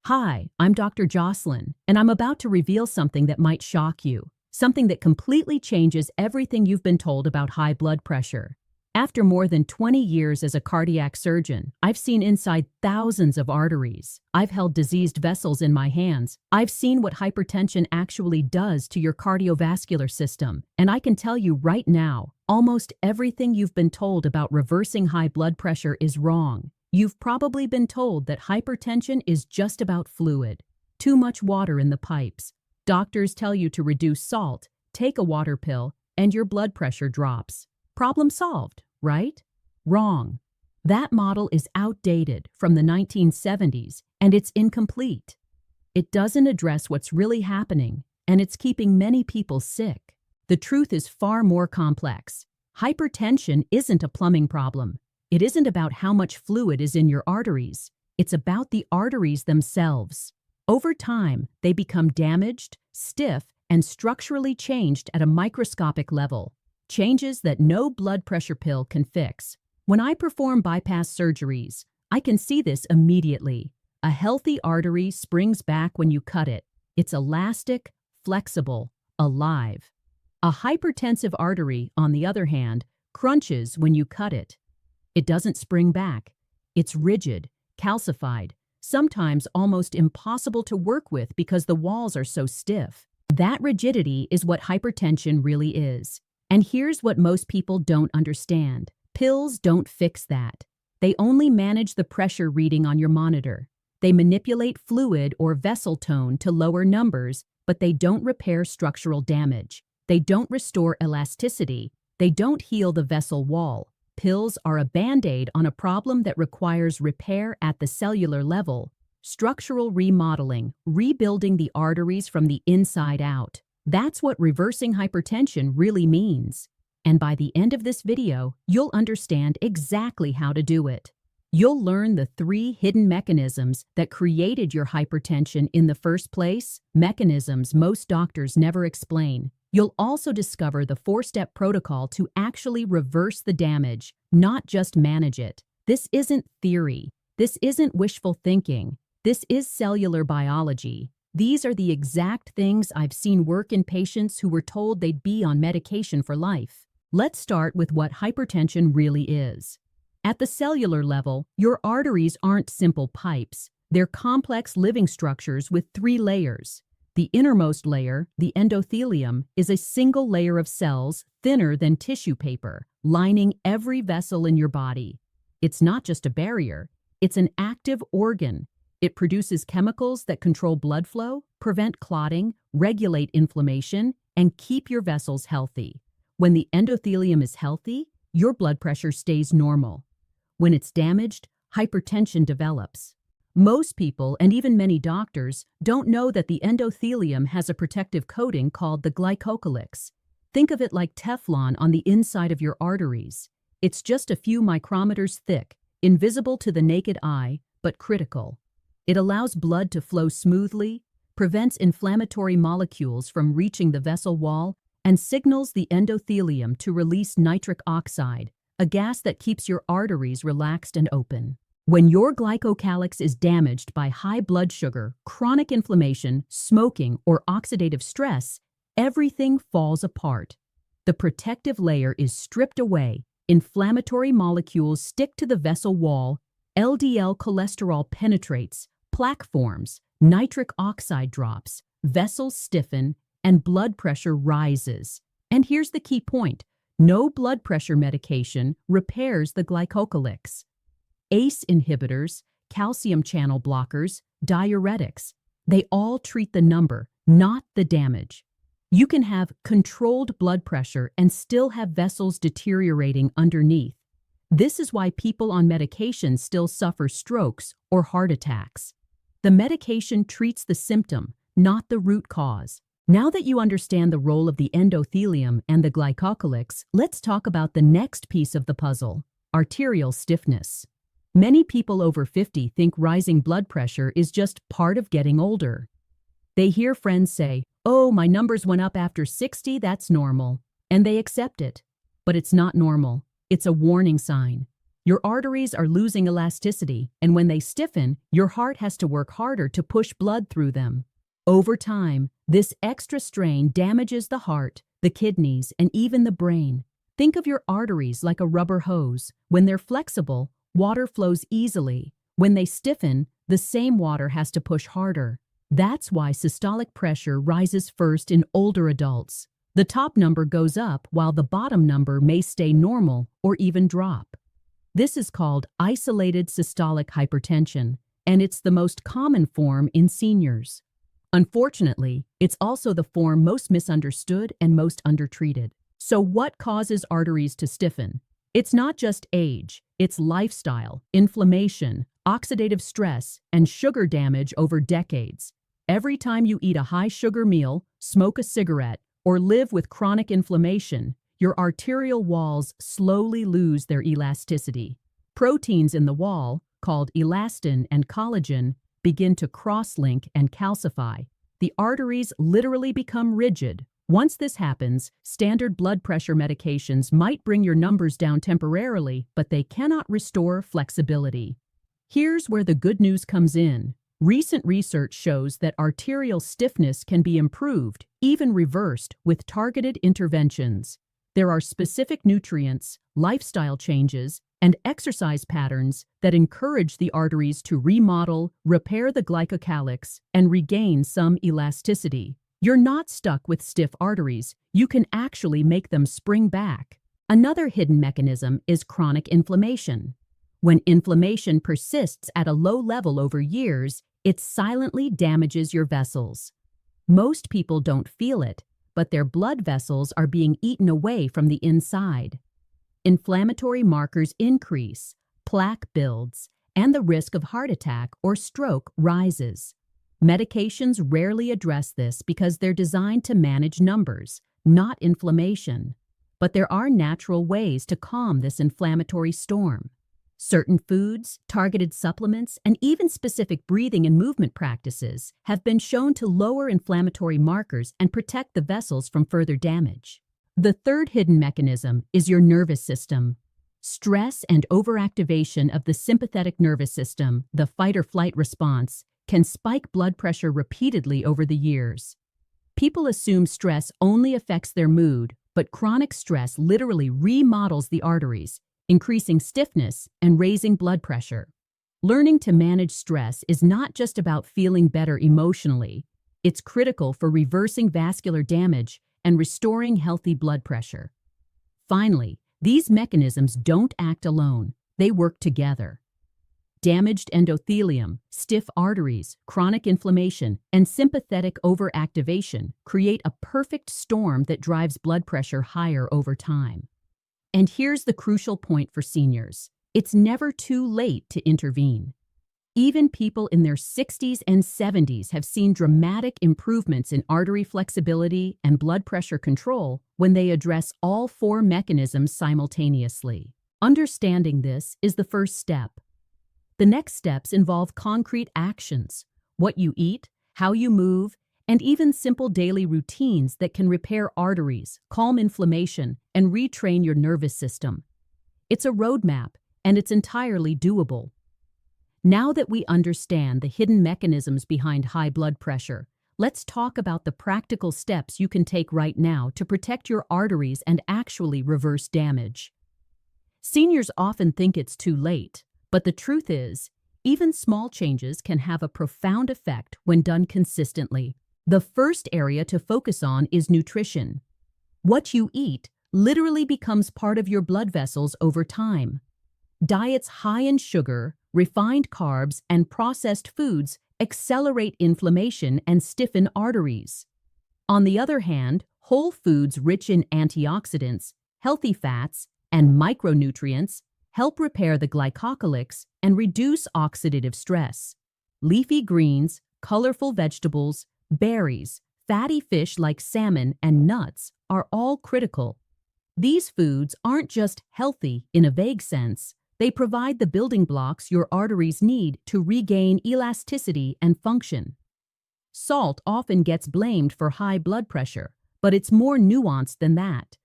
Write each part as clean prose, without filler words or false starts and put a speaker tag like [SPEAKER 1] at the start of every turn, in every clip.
[SPEAKER 1] Hi, I'm Dr. Jocelyn, and I'm about to reveal something that might shock you, something that completely changes everything you've been told about high blood pressure. After more than 20 years as a cardiac surgeon, I've seen inside thousands of arteries. I've held diseased vessels in my hands. I've seen what hypertension actually does to your cardiovascular system, and I can tell you right now, almost everything you've been told about reversing high blood pressure is wrong. You've probably been told that hypertension is just about fluid, too much water in the pipes. Doctors tell you to reduce salt, take a water pill, and your blood pressure drops. Problem solved, right? Wrong. That model is outdated from the 1970s, and it's incomplete. It doesn't address what's really happening, and it's keeping many people sick. The truth is far more complex. Hypertension isn't a plumbing problem. It isn't about how much fluid is in your arteries. It's about the arteries themselves. Over time, they become damaged, stiff, and structurally changed at a microscopic level. Changes that no blood pressure pill can fix. When I perform bypass surgeries, I can see this immediately. A healthy artery springs back when you cut it. It's elastic, flexible, alive. A hypertensive artery, on the other hand, crunches when you cut it. It doesn't spring back. It's rigid, calcified, sometimes almost impossible to work with because the walls are so stiff. That rigidity is what hypertension really is. And here's what most people don't understand. Pills don't fix that. They only manage the pressure reading on your monitor. They manipulate fluid or vessel tone to lower numbers, but they don't repair structural damage. They don't restore elasticity. They don't heal the vessel wall. Pills are a band-aid on a problem that requires repair at the cellular level, structural remodeling, rebuilding the arteries from the inside out. That's what reversing hypertension really means. And by the end of this video, you'll understand exactly how to do it. You'll learn the 3 hidden mechanisms that created your hypertension in the first place, mechanisms most doctors never explain. You'll also discover the 4-step protocol to actually reverse the damage, not just manage it. This isn't theory. This isn't wishful thinking. This is cellular biology. These are the exact things I've seen work in patients who were told they'd be on medication for life. Let's start with what hypertension really is. At the cellular level, your arteries aren't simple pipes. They're complex living structures with 3 layers. The innermost layer, the endothelium, is a single layer of cells thinner than tissue paper, lining every vessel in your body. It's not just a barrier, it's an active organ. It produces chemicals that control blood flow, prevent clotting, regulate inflammation, and keep your vessels healthy. When the endothelium is healthy, your blood pressure stays normal. When it's damaged, hypertension develops. Most people, and even many doctors, don't know that the endothelium has a protective coating called the glycocalyx. Think of it like Teflon on the inside of your arteries. It's just a few micrometers thick, invisible to the naked eye, but critical. It allows blood to flow smoothly, prevents inflammatory molecules from reaching the vessel wall, and signals the endothelium to release nitric oxide, a gas that keeps your arteries relaxed and open. When your glycocalyx is damaged by high blood sugar, chronic inflammation, smoking, or oxidative stress, everything falls apart. The protective layer is stripped away, inflammatory molecules stick to the vessel wall, LDL cholesterol penetrates, plaque forms, nitric oxide drops, vessels stiffen, and blood pressure rises. And here's the key point. No blood pressure medication repairs the glycocalyx. ACE inhibitors, calcium channel blockers, diuretics, they all treat the number, not the damage. You can have controlled blood pressure and still have vessels deteriorating underneath. This is why people on medication still suffer strokes or heart attacks. The medication treats the symptom, not the root cause. Now that you understand the role of the endothelium and the glycocalyx, let's talk about the next piece of the puzzle, arterial stiffness. Many people over 50 think rising blood pressure is just part of getting older. They hear friends say, "Oh, my numbers went up after 60, that's normal." And they accept it. But it's not normal. It's a warning sign. Your arteries are losing elasticity, and when they stiffen, your heart has to work harder to push blood through them. Over time, this extra strain damages the heart, the kidneys, and even the brain. Think of your arteries like a rubber hose. When they're flexible, water flows easily. When they stiffen, the same water has to push harder. That's why systolic pressure rises first in older adults. The top number goes up while the bottom number may stay normal or even drop. This is called isolated systolic hypertension, and it's the most common form in seniors. Unfortunately, it's also the form most misunderstood and most undertreated. So what causes arteries to stiffen? It's not just age, it's lifestyle, inflammation, oxidative stress, and sugar damage over decades. Every time you eat a high-sugar meal, smoke a cigarette, or live with chronic inflammation, your arterial walls slowly lose their elasticity. Proteins in the wall, called elastin and collagen, begin to cross-link and calcify. The arteries literally become rigid. Once this happens, standard blood pressure medications might bring your numbers down temporarily, but they cannot restore flexibility. Here's where the good news comes in. Recent research shows that arterial stiffness can be improved, even reversed, with targeted interventions. There are specific nutrients, lifestyle changes, and exercise patterns that encourage the arteries to remodel, repair the glycocalyx, and regain some elasticity. You're not stuck with stiff arteries. You can actually make them spring back. Another hidden mechanism is chronic inflammation. When inflammation persists at a low level over years, it silently damages your vessels. Most people don't feel it, but their blood vessels are being eaten away from the inside. Inflammatory markers increase, plaque builds, and the risk of heart attack or stroke rises. Medications rarely address this because they're designed to manage numbers, not inflammation. But there are natural ways to calm this inflammatory storm. Certain foods, targeted supplements, and even specific breathing and movement practices have been shown to lower inflammatory markers and protect the vessels from further damage. The third hidden mechanism is your nervous system. Stress and overactivation of the sympathetic nervous system, the fight-or-flight response, can spike blood pressure repeatedly over the years. People assume stress only affects their mood, but chronic stress literally remodels the arteries, increasing stiffness and raising blood pressure. Learning to manage stress is not just about feeling better emotionally. It's critical for reversing vascular damage and restoring healthy blood pressure. Finally, these mechanisms don't act alone. They work together. Damaged endothelium, stiff arteries, chronic inflammation, and sympathetic overactivation create a perfect storm that drives blood pressure higher over time. And here's the crucial point for seniors. It's never too late to intervene. Even people in their 60s and 70s have seen dramatic improvements in artery flexibility and blood pressure control when they address all four mechanisms simultaneously. Understanding this is the first step. The next steps involve concrete actions, what you eat, how you move, and even simple daily routines that can repair arteries, calm inflammation, and retrain your nervous system. It's a roadmap, and it's entirely doable. Now that we understand the hidden mechanisms behind high blood pressure, let's talk about the practical steps you can take right now to protect your arteries and actually reverse damage. Seniors often think it's too late, but the truth is, even small changes can have a profound effect when done consistently. The first area to focus on is nutrition. What you eat literally becomes part of your blood vessels over time. Diets high in sugar, refined carbs, and processed foods accelerate inflammation and stiffen arteries. On the other hand, whole foods rich in antioxidants, healthy fats, and micronutrients help repair the glycocalyx and reduce oxidative stress. Leafy greens, colorful vegetables, berries, fatty fish like salmon, and nuts are all critical. These foods aren't just healthy in a vague sense. They provide the building blocks your arteries need to regain elasticity and function. Salt often gets blamed for high blood pressure, but it's more nuanced than that.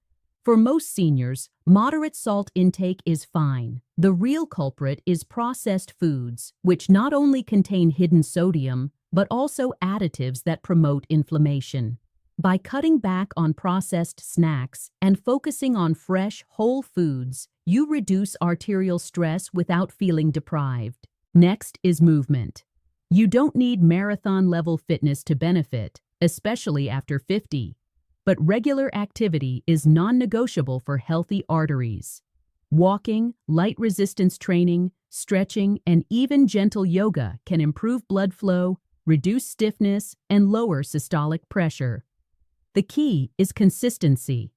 [SPEAKER 1] For most seniors, moderate salt intake is fine. The real culprit is processed foods, which not only contain hidden sodium, but also additives that promote inflammation. By cutting back on processed snacks and focusing on fresh, whole foods, you reduce arterial stress without feeling deprived. Next is movement. You don't need marathon-level fitness to benefit, especially after 50. But regular activity is non-negotiable for healthy arteries. Walking, light resistance training, stretching, and even gentle yoga can improve blood flow, reduce stiffness, and lower systolic pressure. The key is consistency.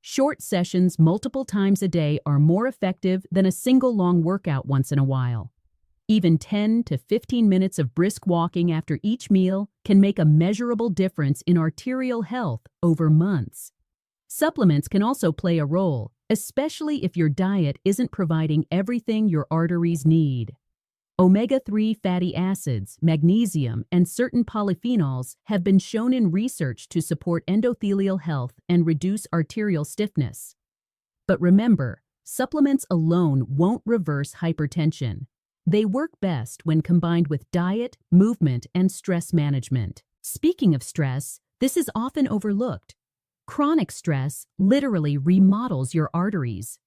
[SPEAKER 1] Short sessions multiple times a day are more effective than a single long workout once in a while. Even 10 to 15 minutes of brisk walking after each meal can make a measurable difference in arterial health over months. Supplements can also play a role, especially if your diet isn't providing everything your arteries need. Omega-3 fatty acids, magnesium, and certain polyphenols have been shown in research to support endothelial health and reduce arterial stiffness. But remember, supplements alone won't reverse hypertension. They work best when combined with diet, movement, and stress management. Speaking of stress, this is often overlooked. Chronic stress literally remodels your arteries.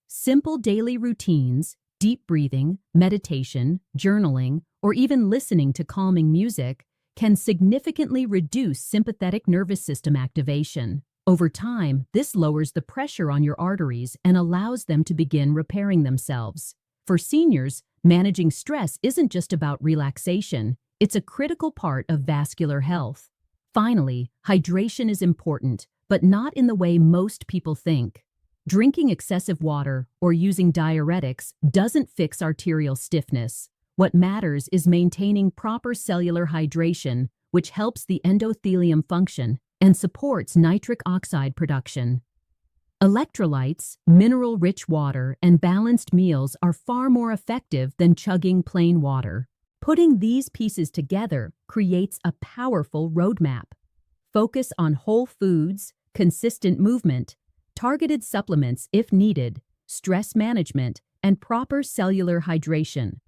[SPEAKER 1] Simple daily routines, deep breathing, meditation, journaling, or even listening to calming music can significantly reduce sympathetic nervous system activation. Over time, this lowers the pressure on your arteries and allows them to begin repairing themselves. For seniors, managing stress isn't just about relaxation, it's a critical part of vascular health. Finally, hydration is important, but not in the way most people think. Drinking excessive water or using diuretics doesn't fix arterial stiffness. What matters is maintaining proper cellular hydration, which helps the endothelium function and supports nitric oxide production. Electrolytes, mineral-rich water, and balanced meals are far more effective than chugging plain water. Putting these pieces together creates a powerful roadmap. Focus on whole foods, consistent movement, targeted supplements if needed, stress management, and proper cellular hydration.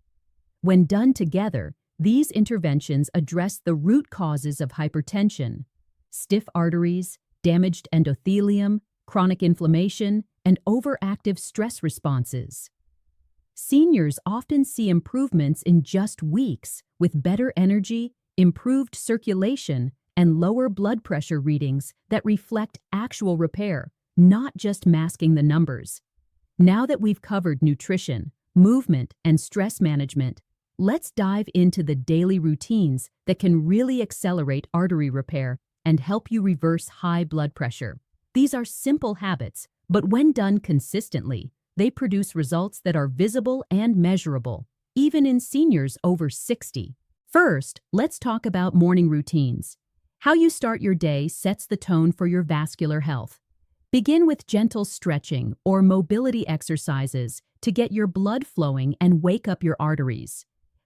[SPEAKER 1] When done together, these interventions address the root causes of hypertension: stiff arteries, damaged endothelium, chronic inflammation, and overactive stress responses. Seniors often see improvements in just weeks, with better energy, improved circulation, and lower blood pressure readings that reflect actual repair, not just masking the numbers. Now that we've covered nutrition, movement, and stress management, let's dive into the daily routines that can really accelerate artery repair and help you reverse high blood pressure. These are simple habits, but when done consistently, they produce results that are visible and measurable, even in seniors over 60. First, let's talk about morning routines. How you start your day sets the tone for your vascular health. Begin with gentle stretching or mobility exercises to get your blood flowing and wake up your arteries.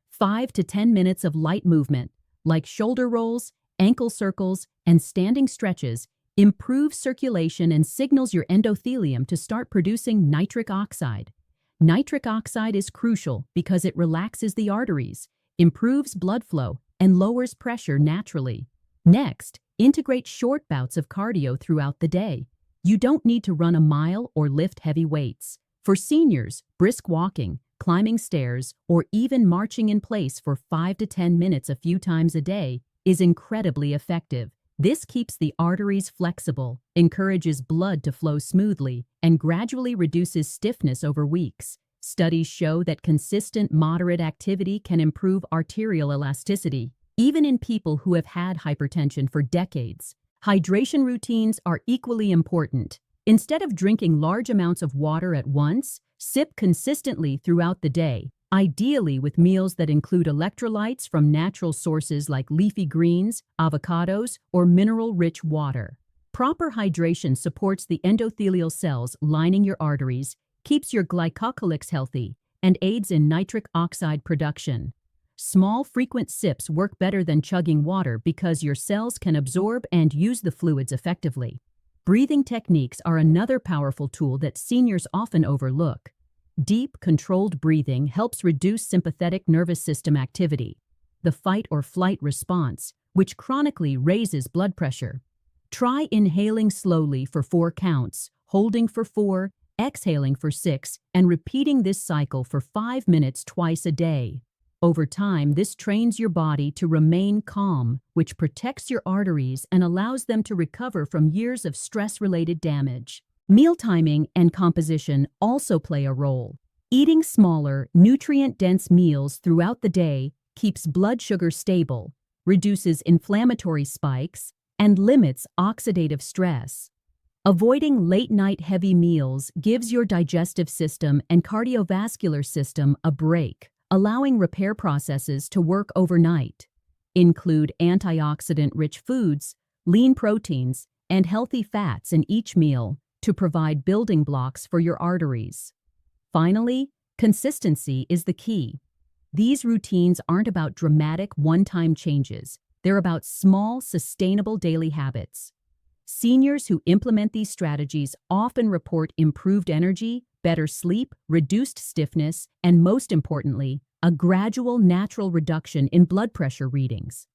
[SPEAKER 1] 5 to 10 minutes of light movement, like shoulder rolls, ankle circles, and standing stretches, improves circulation and signals your endothelium to start producing nitric oxide. Nitric oxide is crucial because it relaxes the arteries, improves blood flow, and lowers pressure naturally. Next, integrate short bouts of cardio throughout the day. You don't need to run a mile or lift heavy weights. For seniors, brisk walking, climbing stairs, or even marching in place for 5 to 10 minutes a few times a day is incredibly effective. This keeps the arteries flexible, encourages blood to flow smoothly, and gradually reduces stiffness over weeks. Studies show that consistent, moderate activity can improve arterial elasticity, even in people who have had hypertension for decades. Hydration routines are equally important. Instead of drinking large amounts of water at once, sip consistently throughout the day, ideally with meals that include electrolytes from natural sources like leafy greens, avocados, or mineral-rich water. Proper hydration supports the endothelial cells lining your arteries, keeps your glycocalyx healthy, and aids in nitric oxide production. Small, frequent sips work better than chugging water because your cells can absorb and use the fluids effectively. Breathing techniques are another powerful tool that seniors often overlook. Deep, controlled breathing helps reduce sympathetic nervous system activity, the fight or flight response, which chronically raises blood pressure. Try inhaling slowly for 4 counts, holding for 4, exhaling for 6, and repeating this cycle for 5 minutes twice a day. Over time, this trains your body to remain calm, which protects your arteries and allows them to recover from years of stress-related damage. Meal timing and composition also play a role. Eating smaller, nutrient-dense meals throughout the day keeps blood sugar stable, reduces inflammatory spikes, and limits oxidative stress. Avoiding late-night heavy meals gives your digestive system and cardiovascular system a break, allowing repair processes to work overnight. Include antioxidant-rich foods, lean proteins, and healthy fats in each meal to provide building blocks for your arteries. Finally, consistency is the key. These routines aren't about dramatic one-time changes. They're about small, sustainable daily habits. Seniors who implement these strategies often report improved energy, better sleep, reduced stiffness, and most importantly, a gradual natural reduction in blood pressure readings.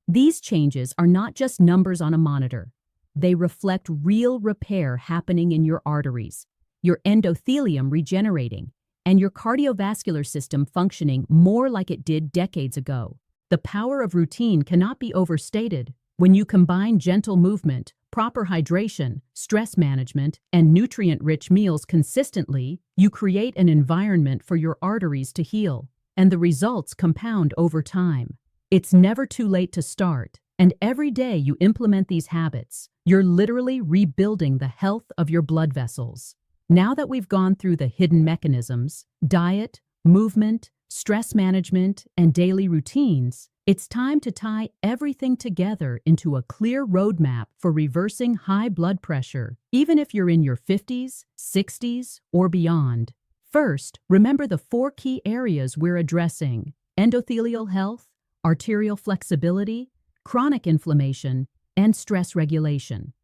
[SPEAKER 1] These changes are not just numbers on a monitor. They reflect real repair happening in your arteries, your endothelium regenerating, and your cardiovascular system functioning more like it did decades ago. The power of routine cannot be overstated. When you combine gentle movement, proper hydration, stress management, and nutrient-rich meals consistently, you create an environment for your arteries to heal, and the results compound over time. It's never too late to start, and every day you implement these habits, you're literally rebuilding the health of your blood vessels. Now that we've gone through the hidden mechanisms, diet, movement, stress management, and daily routines, it's time to tie everything together into a clear roadmap for reversing high blood pressure, even if you're in your 50s, 60s, or beyond. First, remember the 4 key areas we're addressing: endothelial health, arterial flexibility, chronic inflammation, and stress regulation.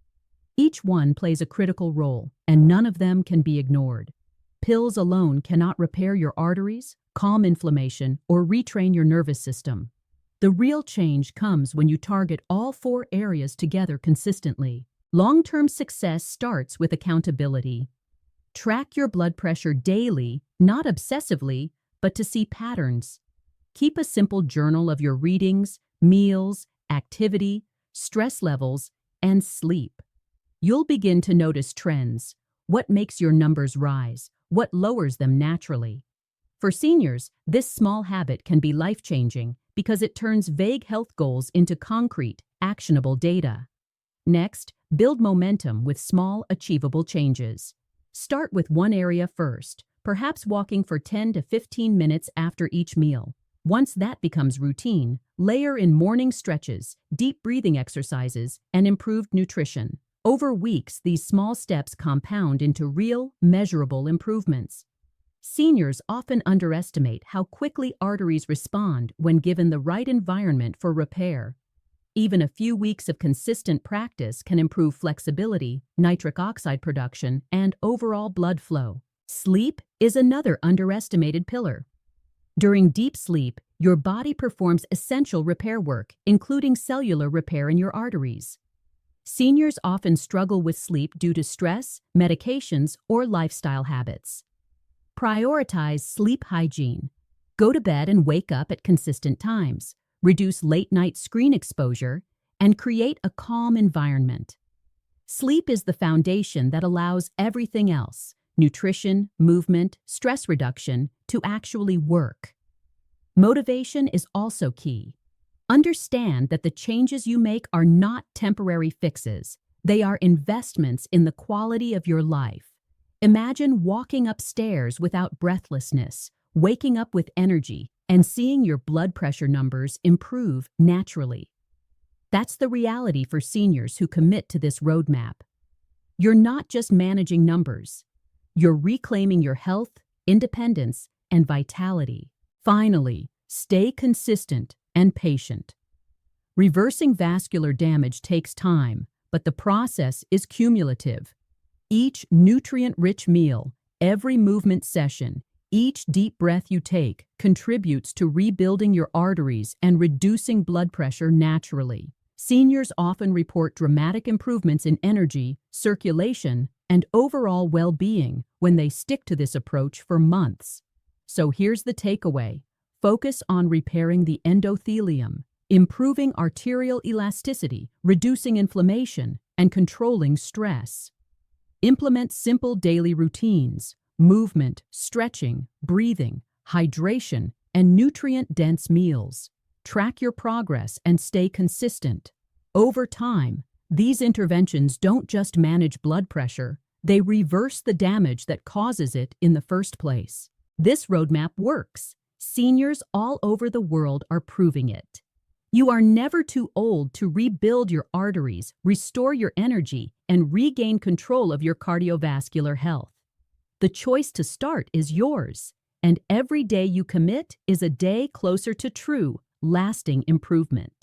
[SPEAKER 1] Each one plays a critical role, and none of them can be ignored. Pills alone cannot repair your arteries, calm inflammation, or retrain your nervous system. The real change comes when you target all 4 areas together consistently. Long-term success starts with accountability. Track your blood pressure daily, not obsessively, but to see patterns. Keep a simple journal of your readings, meals, activity, stress levels, and sleep. You'll begin to notice trends. What makes your numbers rise? What lowers them naturally? For seniors, this small habit can be life-changing because it turns vague health goals into concrete, actionable data. Next, build momentum with small, achievable changes. Start with one area first, perhaps walking for 10 to 15 minutes after each meal. Once that becomes routine, layer in morning stretches, deep breathing exercises, and improved nutrition. Over weeks, these small steps compound into real, measurable improvements. Seniors often underestimate how quickly arteries respond when given the right environment for repair. Even a few weeks of consistent practice can improve flexibility, nitric oxide production, and overall blood flow. Sleep is another underestimated pillar. During deep sleep, your body performs essential repair work, including cellular repair in your arteries. Seniors often struggle with sleep due to stress, medications, or lifestyle habits. Prioritize sleep hygiene. Go to bed and wake up at consistent times. Reduce late-night screen exposure, and create a calm environment. Sleep is the foundation that allows everything else, nutrition, movement, stress reduction, to actually work. Motivation is also key. Understand that the changes you make are not temporary fixes. They are investments in the quality of your life. Imagine walking upstairs without breathlessness, waking up with energy, and seeing your blood pressure numbers improve naturally. That's the reality for seniors who commit to this roadmap. You're not just managing numbers. You're reclaiming your health, independence, and vitality. Finally, stay consistent and patient. Reversing vascular damage takes time, but the process is cumulative. Each nutrient-rich meal, every movement session, each deep breath you take contributes to rebuilding your arteries and reducing blood pressure naturally. Seniors often report dramatic improvements in energy, circulation, and overall well-being when they stick to this approach for months. So here's the takeaway. Focus on repairing the endothelium, improving arterial elasticity, reducing inflammation, and controlling stress. Implement simple daily routines: movement, stretching, breathing, hydration, and nutrient-dense meals. Track your progress and stay consistent. Over time, these interventions don't just manage blood pressure, they reverse the damage that causes it in the first place. This roadmap works. Seniors all over the world are proving it. You are never too old to rebuild your arteries, restore your energy, and regain control of your cardiovascular health. The choice to start is yours, and every day you commit is a day closer to true, lasting improvement.